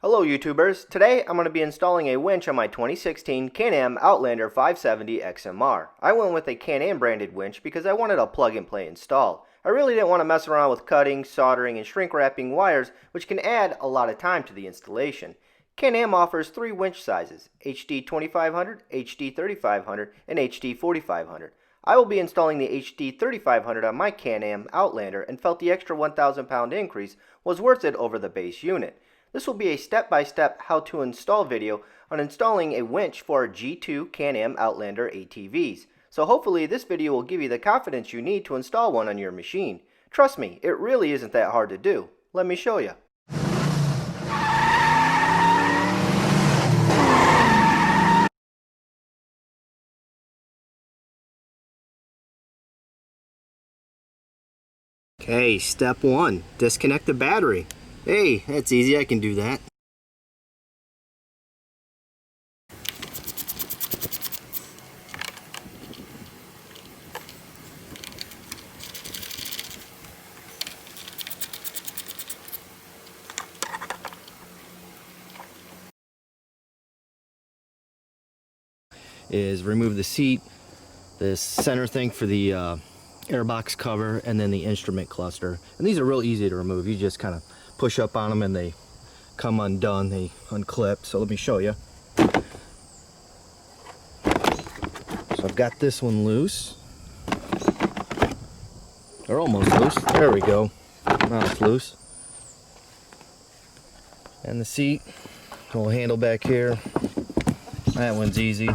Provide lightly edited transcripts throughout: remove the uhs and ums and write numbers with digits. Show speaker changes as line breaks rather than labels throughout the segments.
Hello YouTubers, today I'm going to be installing a winch on my 2016 CanAm Outlander 570 XMR. I went with a CanAm branded winch because I wanted a plug and play install. I really didn't want to mess around with cutting, soldering, and shrink wrapping wires, which can add a lot of time to the installation. CanAm offers 3 winch sizes, HD 2500, HD 3500, and HD 4500. I will be installing the HD 3500 on my CanAm Outlander and felt the extra 1,000 pound increase was worth it over the base unit. This will be a step-by-step how to install video on installing a winch for G2 CanAm Outlander ATVs. So hopefully this video will give you the confidence you need to install one on your machine. Trust me, it really isn't that hard to do. Let me show you. Okay, step 1, disconnect the battery. Hey, that's easy, I can do that. Is remove the seat, this center thing for the airbox cover, and then the instrument cluster. And these are real easy to remove. You just kind of push up on them and they come undone, they unclip. So let me show you. So I've got this one loose. They're almost loose. There we go. Now it's loose. And the seat, little handle back here. That one's easy.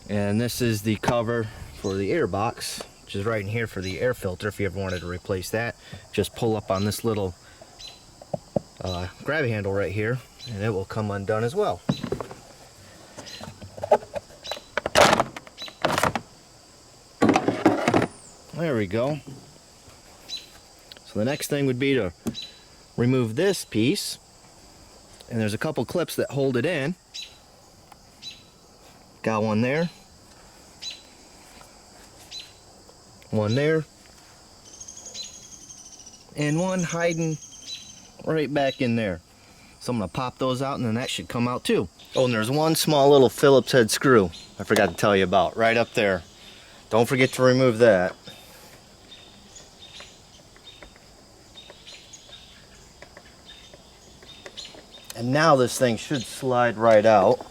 And this is the cover for the airbox, which is right in here for the air filter. If you ever wanted to replace that, just pull up on this little grab handle right here and it will come undone as well. There we go. So the next thing would be to remove this piece, and there's a couple clips that hold it in. Got one there, one there, and one hiding right back in there. So I'm going to pop those out and then that should come out too. Oh, and there's one small little Phillips head screw I forgot to tell you about right up there. Don't forget to remove that. And now this thing should slide right out.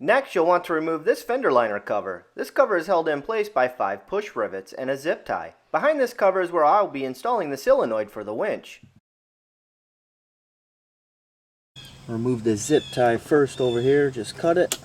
Next, you'll want to remove this fender liner cover. This cover is held in place by 5 push rivets and a zip tie. Behind this cover is where I'll be installing the solenoid for the winch. Remove the zip tie first over here, just cut it.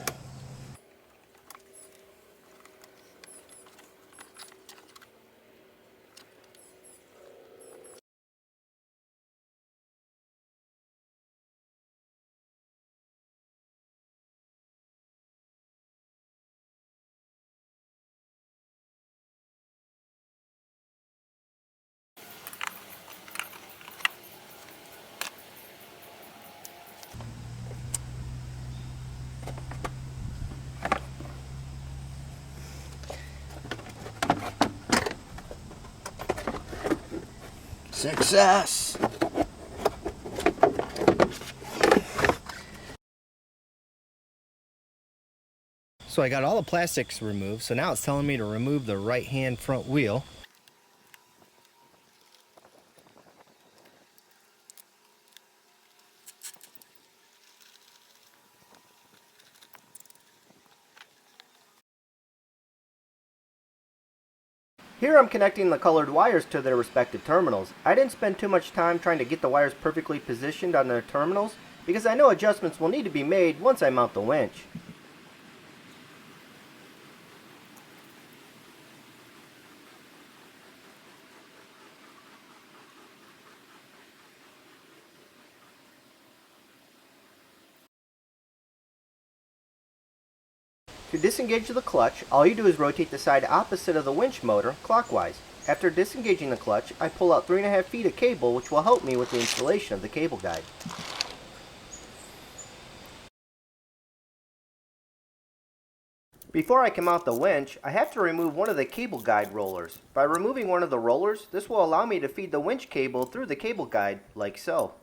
Success! So I got all the plastics removed, so now it's telling me to remove the right hand front wheel. Here I'm connecting the colored wires to their respective terminals. I didn't spend too much time trying to get the wires perfectly positioned on their terminals because I know adjustments will need to be made once I mount the winch. To disengage the clutch, all you do is rotate the side opposite of the winch motor clockwise. After disengaging the clutch, I pull out 3.5 feet of cable, which will help me with the installation of the cable guide. Before I can mount the winch, I have to remove one of the cable guide rollers. By removing one of the rollers, this will allow me to feed the winch cable through the cable guide, like so.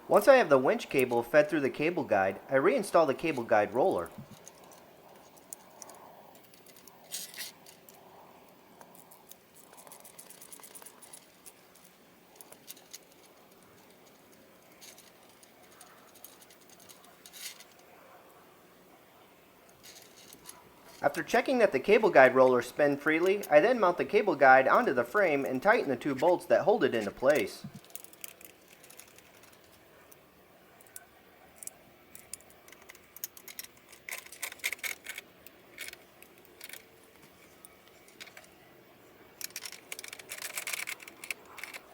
Once I have the winch cable fed through the cable guide, I reinstall the cable guide roller. After checking that the cable guide rollers spin freely, I then mount the cable guide onto the frame and tighten the two bolts that hold it into place.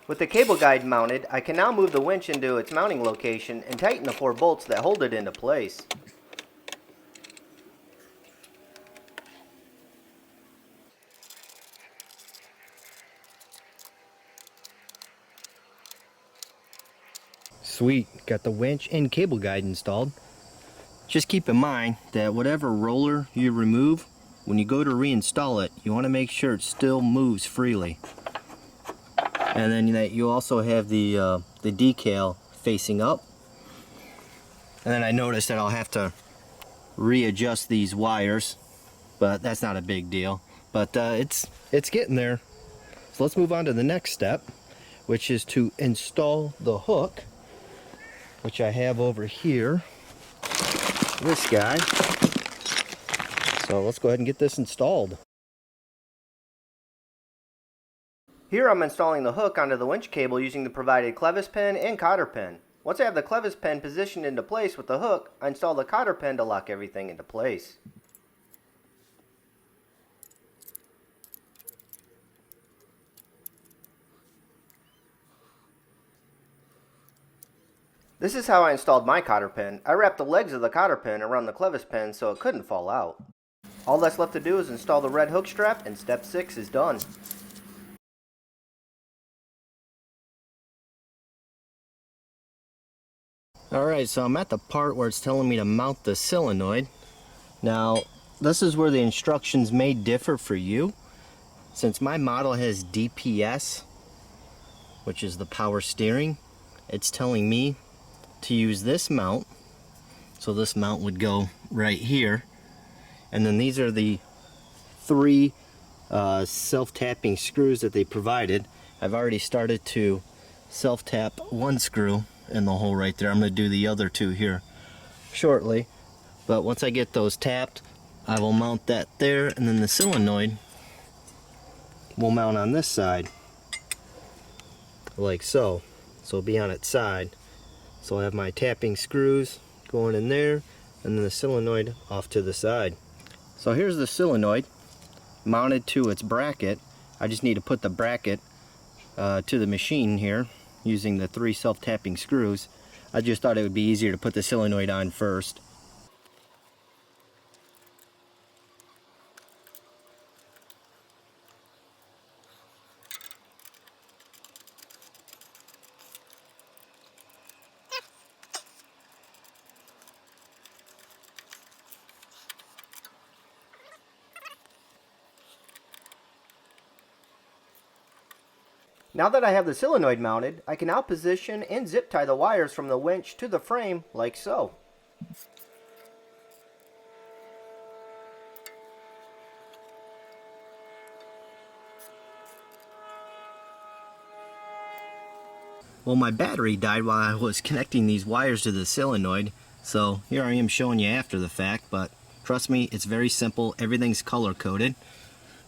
With the cable guide mounted, I can now move the winch into its mounting location and tighten the 4 bolts that hold it into place. Sweet, got the winch and cable guide installed. Just keep in mind that whatever roller you remove, when you go to reinstall it, you want to make sure it still moves freely. And then that you also have the decal facing up. And then I noticed that I'll have to readjust these wires, but that's not a big deal. But it's getting there. So let's move on to the next step, which is to install the hook, which I have over here. This guy. So let's go ahead and get this installed. Here I'm installing the hook onto the winch cable using the provided clevis pin and cotter pin. Once I have the clevis pin positioned into place with the hook, I install the cotter pin to lock everything into place. This is how I installed my cotter pin. I wrapped the legs of the cotter pin around the clevis pin so it couldn't fall out. All that's left to do is install the red hook strap and step 6 is done. Alright, so I'm at the part where it's telling me to mount the solenoid. Now, this is where the instructions may differ for you. Since my model has DPS, which is the power steering, it's telling me to use this mount. So this mount would go right here. And then these are the 3 self-tapping screws that they provided. I've already started to self-tap one screw in the hole right there. I'm going to do the other 2 here shortly. But once I get those tapped, I will mount that there, and then the solenoid will mount on this side, like so. So it'll be on its side. So I have my tapping screws going in there, and then the solenoid off to the side. So here's the solenoid mounted to its bracket. I just need to put the bracket to the machine here using the 3 self-tapping screws. I just thought it would be easier to put the solenoid on first. Now that I have the solenoid mounted, I can now position and zip tie the wires from the winch to the frame like so. Well, my battery died while I was connecting these wires to the solenoid, so here I am showing you after the fact, but trust me, it's very simple. Everything's color coded.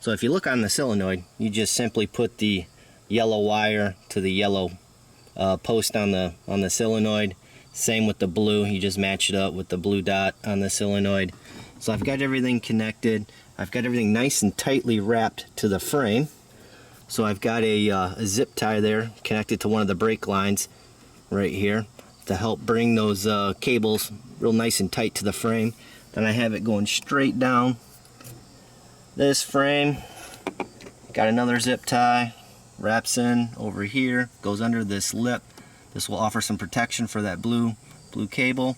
So if you look on the solenoid, you just simply put the yellow wire to the yellow post on the solenoid. Same with the blue, you just match it up with the blue dot on the solenoid. So I've got everything connected. I've got everything nice and tightly wrapped to the frame. So I've got a zip tie there connected to one of the brake lines right here to help bring those cables real nice and tight to the frame. Then I have it going straight down this frame. Got another zip tie, wraps in over here, goes under this lip This will offer some protection for that blue cable.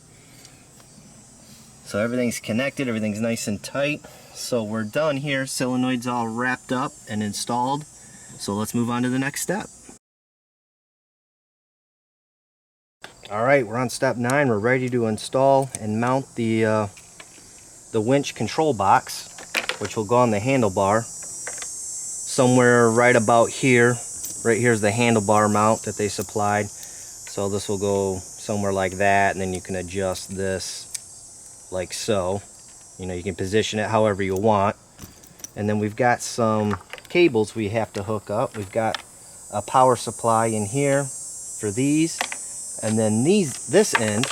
So everything's connected, everything's nice and tight. So we're done here. Solenoid's all wrapped up and installed. So let's move on to the next step. Alright, we're on step 9. We're ready to install and mount the winch control box, which will go on the handlebar. Somewhere right about here. Right here's the handlebar mount that they supplied. So this will go somewhere like that, and then you can adjust this like so. You know, you can position it however you want. And then we've got some cables we have to hook up. We've got a power supply in here for these, and then this end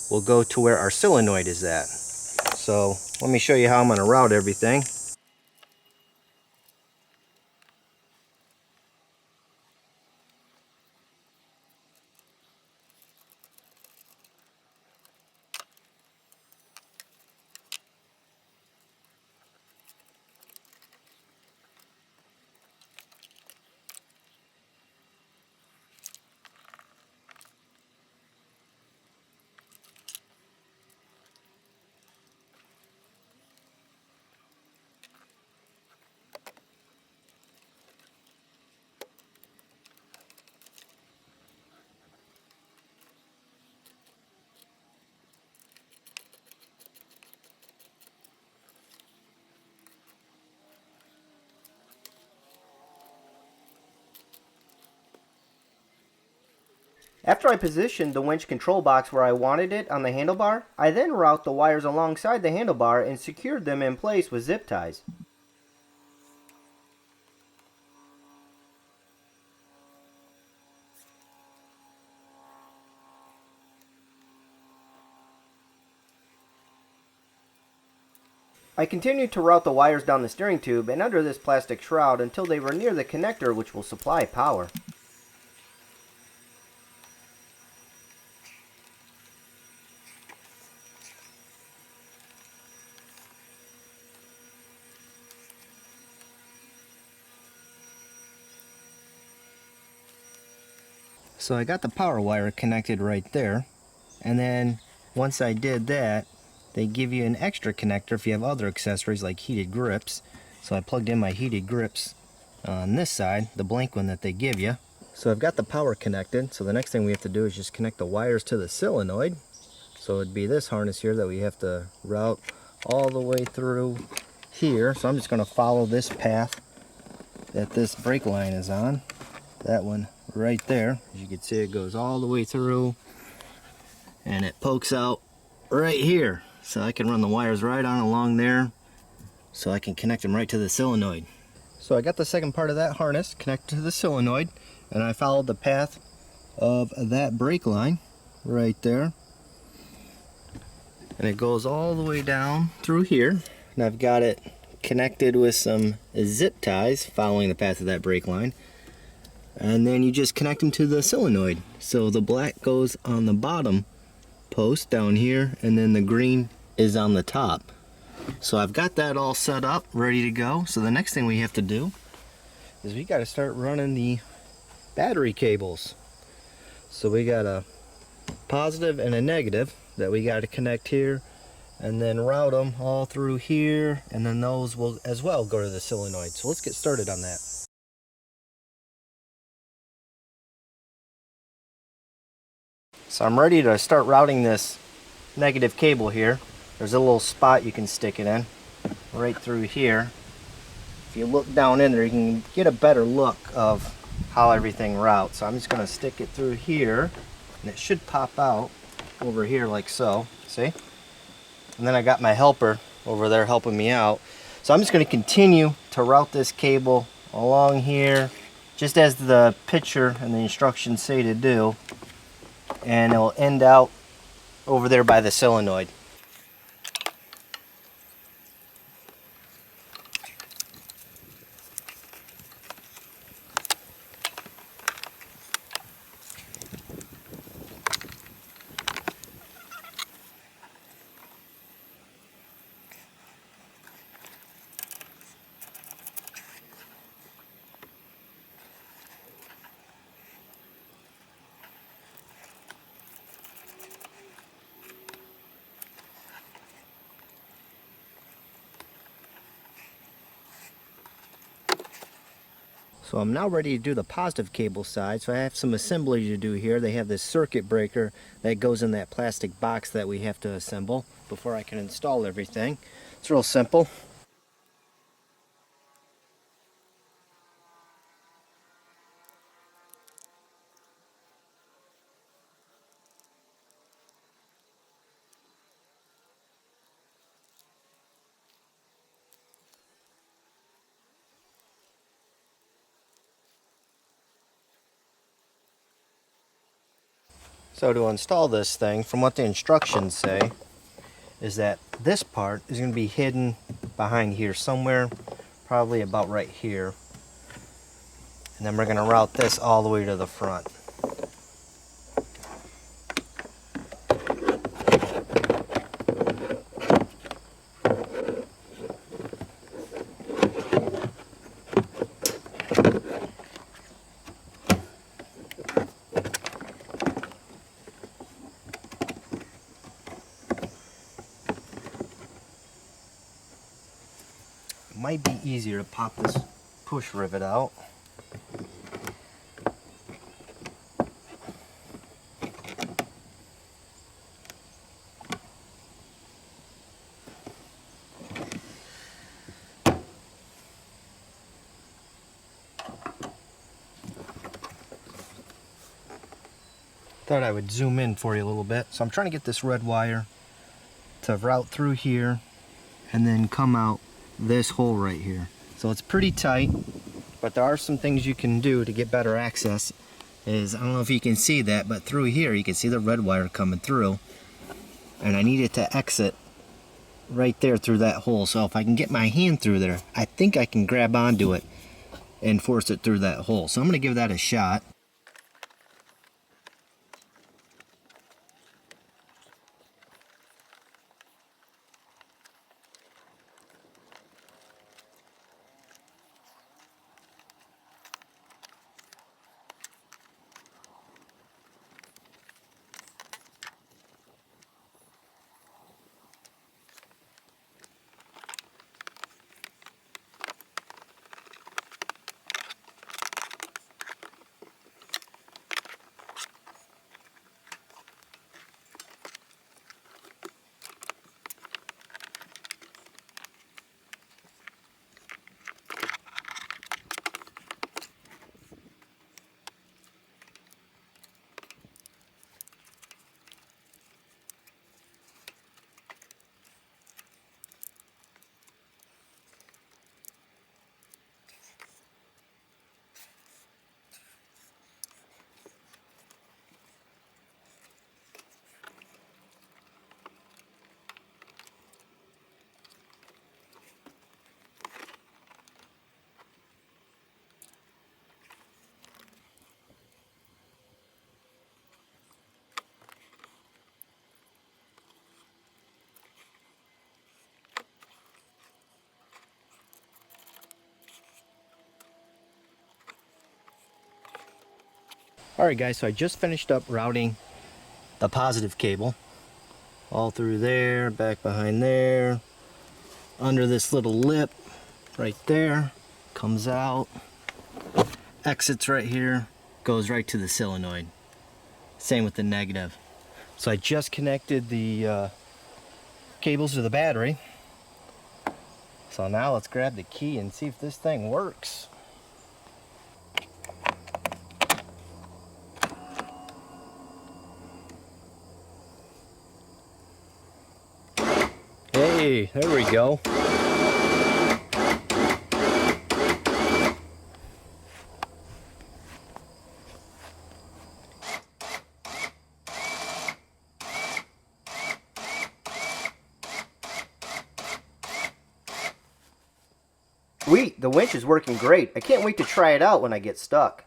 will go to where our solenoid is at. So let me show you how I'm going to route everything. After I positioned the winch control box where I wanted it on the handlebar, I then route the wires alongside the handlebar and secured them in place with zip ties. I continued to route the wires down the steering tube and under this plastic shroud until they were near the connector which will supply power. So I got the power wire connected right there, and then once I did that, they give you an extra connector if you have other accessories like heated grips. So I plugged in my heated grips on this side, the blank one that they give you. So I've got the power connected, so the next thing we have to do is just connect the wires to the solenoid. So it'd be this harness here that we have to route all the way through here. So I'm just going to follow this path that this brake line is on. That one right there. As you can see, it goes all the way through and it pokes out right here. So I can run the wires right on along there so I can connect them right to the solenoid. So I got the second part of that harness connected to the solenoid, and I followed the path of that brake line right there. And it goes all the way down through here. And I've got it connected with some zip ties following the path of that brake line. And then you just connect them to the solenoid. So the black goes on the bottom post down here, and then the green is on the top. So I've got that all set up, ready to go. So the next thing we have to do is we got to start running the battery cables. So we got a positive and a negative that we got to connect here, and then route them all through here, and then those will as well go to the solenoid. So let's get started on that. So I'm ready to start routing this negative cable here. There's a little spot you can stick it in right through here. If you look down in there, you can get a better look of how everything routes. So I'm just going to stick it through here, and it should pop out over here like so. See? And then I got my helper over there helping me out. So I'm just going to continue to route this cable along here, just as the picture and the instructions say to do. And it will end out over there by the solenoid. So I'm now ready to do the positive cable side. So I have some assembly to do here. They have this circuit breaker that goes in that plastic box that we have to assemble before I can install everything. It's real simple. So to install this thing, from what the instructions say, is that this part is going to be hidden behind here somewhere, probably about right here. And then we're going to route this all the way to the front. It might be easier to pop this push rivet out. Thought I would zoom in for you a little bit. So I'm trying to get this red wire to route through here and then come out this hole right here. So it's pretty tight, but there are some things you can do to get better access. I don't know if you can see that, but through here you can see the red wire coming through, and I need it to exit right there through that hole. So if I can get my hand through there, I think I can grab onto it and force it through that hole. So I'm going to give that a shot. Alright guys, so I just finished up routing the positive cable all through there, back behind there, under this little lip right there, comes out, exits right here, goes right to the solenoid. Same with the negative. So I just connected the cables to the battery. So now let's grab the key and see if this thing works. Hey, there we go. Sweet, the winch is working great. I can't wait to try it out when I get stuck.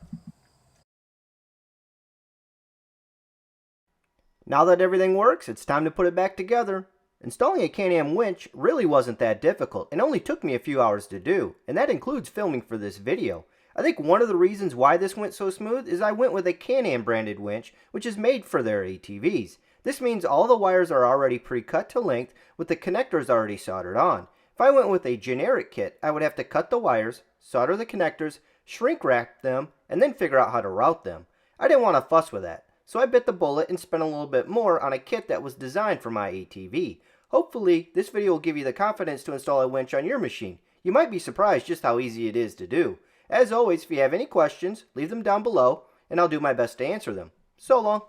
Now that everything works, it's time to put it back together. Installing a CanAm winch really wasn't that difficult and only took me a few hours to do, and that includes filming for this video. I think one of the reasons why this went so smooth is I went with a CanAm branded winch, which is made for their ATVs. This means all the wires are already pre-cut to length with the connectors already soldered on. If I went with a generic kit, I would have to cut the wires, solder the connectors, shrink wrap them, and then figure out how to route them. I didn't want to fuss with that, so I bit the bullet and spent a little bit more on a kit that was designed for my ATV. Hopefully, this video will give you the confidence to install a winch on your machine. You might be surprised just how easy it is to do. As always, if you have any questions, leave them down below, and I'll do my best to answer them. So long.